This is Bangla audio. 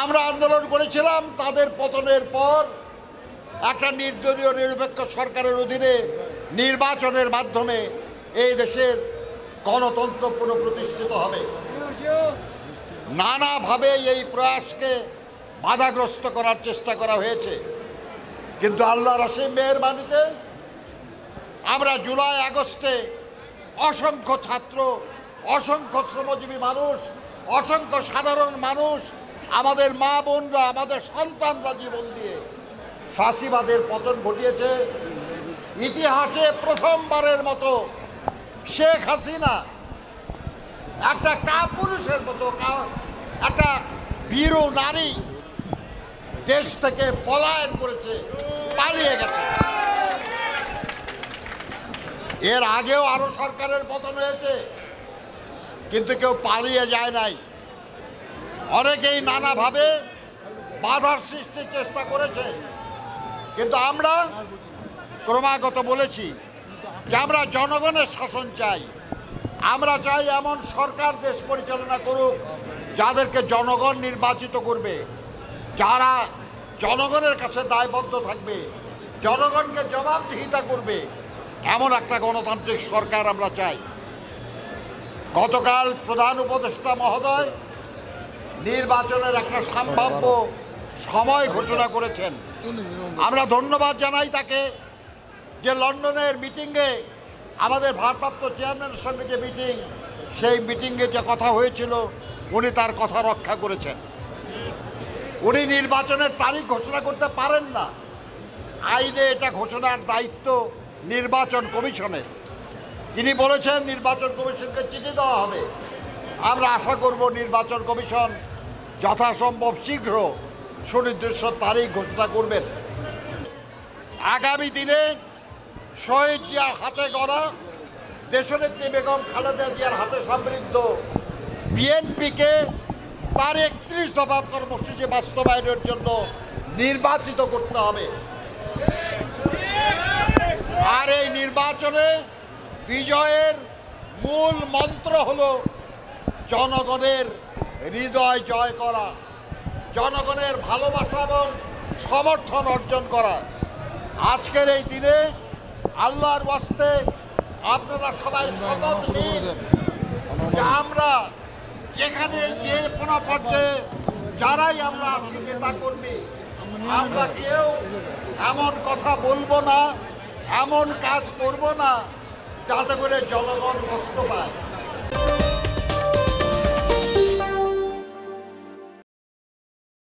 আমরা আন্দোলন করেছিলাম তাদের পতনের পর একটা নির্দলীয় নিরপেক্ষ সরকারের অধীনে নির্বাচনের মাধ্যমে এই দেশের গণতন্ত্র পুনঃপ্রতিষ্ঠিত হবে। নানাভাবে এই প্রয়াসকে বাধাগ্রস্ত করার চেষ্টা করা হয়েছে, কিন্তু আল্লাহর অসীম মেহেরবানিতে আমরা জুলাই আগস্টে অসংখ্য ছাত্র, অসংখ্য শ্রমজীবী মানুষ, অসংখ্য সাধারণ মানুষ, আমাদের মা বোনরা, আমাদের সন্তানরা জীবন দিয়ে ফাঁসিবাদের পতন ঘটিয়েছে। ইতিহাসে প্রথমবারের মতো শেখ হাসিনা একটা কাপুরুষের মতো, একটা বীর নারী দেশ থেকে পলায়ন করেছে, পালিয়ে গেছে। এর আগেও আরো সরকারের পতন হয়েছে, কিন্তু কেউ পালিয়ে যায় নাই। অনেকেই নানাভাবে বাধার সৃষ্টির চেষ্টা করেছে, কিন্তু আমরা ক্রমাগত বলেছি যে আমরা জনগণের শাসন চাই। আমরা চাই এমন সরকার দেশ পরিচালনা করুক যাদেরকে জনগণ নির্বাচিত করবে, যারা জনগণের কাছে দায়বদ্ধ থাকবে, জনগণকে জবাবদিহিতা করবে, এমন একটা গণতান্ত্রিক সরকার আমরা চাই। গতকাল প্রধান উপদেষ্টা মহোদয় নির্বাচনের একটা সম্ভাব্য সময় ঘোষণা করেছেন। আমরা ধন্যবাদ জানাই তাকে যে লন্ডনের মিটিংয়ে আমাদের ভারপ্রাপ্ত চেয়ারম্যানের সঙ্গে যে মিটিং, সেই মিটিংয়ে যে কথা হয়েছিল উনি তার কথা রক্ষা করেছেন। উনি নির্বাচনের তারিখ ঘোষণা করতে পারেন না, আইনে এটা ঘোষণার দায়িত্ব নির্বাচন কমিশনের। তিনি বলেছেন নির্বাচন কমিশনকে চিঠি দেওয়া হবে। আমরা আশা করব নির্বাচন কমিশন যথাসম্ভব শীঘ্র সুনির্দিষ্ট তারিখ ঘোষণা করবেন। আগামী দিনে শহীদ জিয়ার হাতে গড়া, দেশনেত্রী বেগম খালেদা জিয়ার হাতে সমৃদ্ধ বিএনপিকে তার 31 দফা কর্মসূচি বাস্তবায়নের জন্য নির্বাচিত করতে হবে। আর এই নির্বাচনে বিজয়ের মূল মন্ত্র হলো জনগণের হৃদয় জয় করা, জনগণের ভালোবাসা এবং সমর্থন অর্জন করা। আজকের এই দিনে আল্লাহর ওয়াস্তে আপনারা সবাই শপথ নিন যে আমরা যেখানে যে কোনো পর্যায়ে যারাই আমরা আছি নেতা কর্মী, আমরা কেউ এমন কথা বলবো না, এমন কাজ করব না যাতে করে জনগণ কষ্ট পায়।